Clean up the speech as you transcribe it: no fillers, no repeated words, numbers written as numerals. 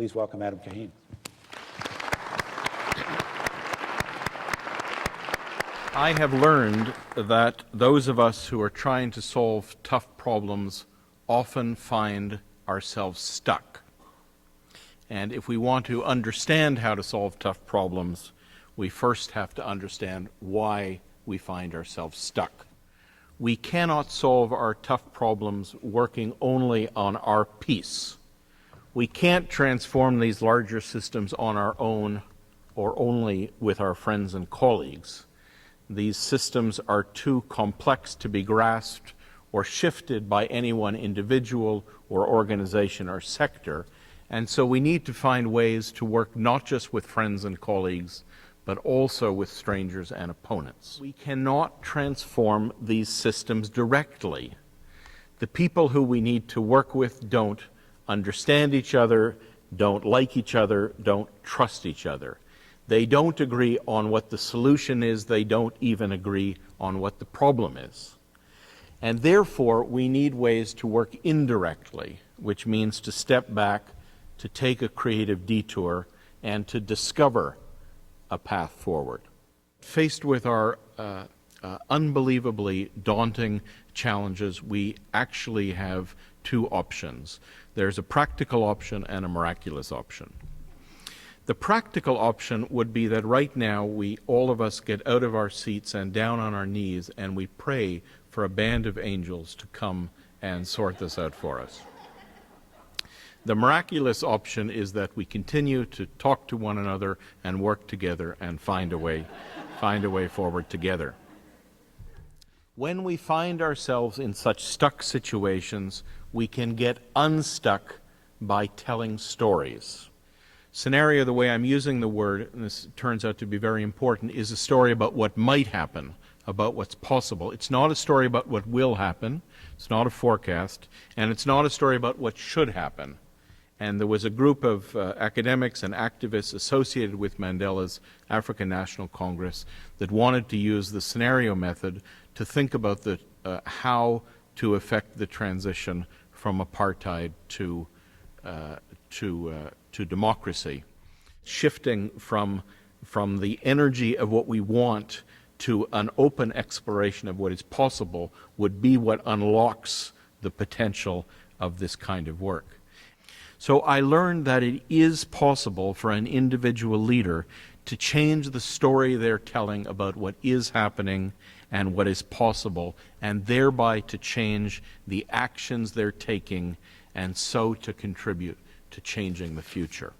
Please welcome Adam Kahane. I have learned that those of us who are trying to solve tough problems often find ourselves stuck. And if we want to understand how to solve tough problems, we first have to understand why we find ourselves stuck. We cannot solve our tough problems working only on our piece. We can't transform these larger systems on our own or only with our friends and colleagues. These systems are too complex to be grasped or shifted by any one individual or organization or sector, and so we need to find ways to work not just with friends and colleagues, but also with strangers and opponents. We cannot transform these systems directly. The people who we need to work with don't understand each other, don't like each other, don't trust each other. They don't agree on what the solution is, they don't even agree on what the problem is. And therefore, we need ways to work indirectly, which means to step back, to take a creative detour, and to discover a path forward. Faced with our unbelievably daunting challenges, we actually have two options. There's a practical option and a miraculous option. The practical option would be that right now all of us get out of our seats and down on our knees and we pray for a band of angels to come and sort this out for us. The miraculous option is that we continue to talk to one another and work together and find a way forward together. When we find ourselves in such stuck situations, we can get unstuck by telling stories. Scenario, the way I'm using the word, and this turns out to be very important, is a story about what might happen, about what's possible. It's not a story about what will happen, it's not a forecast, and it's not a story about what should happen. And there was a group of academics and activists associated with Mandela's African National Congress that wanted to use the scenario method to think about how to effect the transition from apartheid to democracy, shifting from the energy of what we want to an open exploration of what is possible would be what unlocks the potential of this kind of work. So I learned that it is possible for an individual leader to change the story they're telling about what is happening and what is possible, and thereby to change the actions they're taking, and so to contribute to changing the future.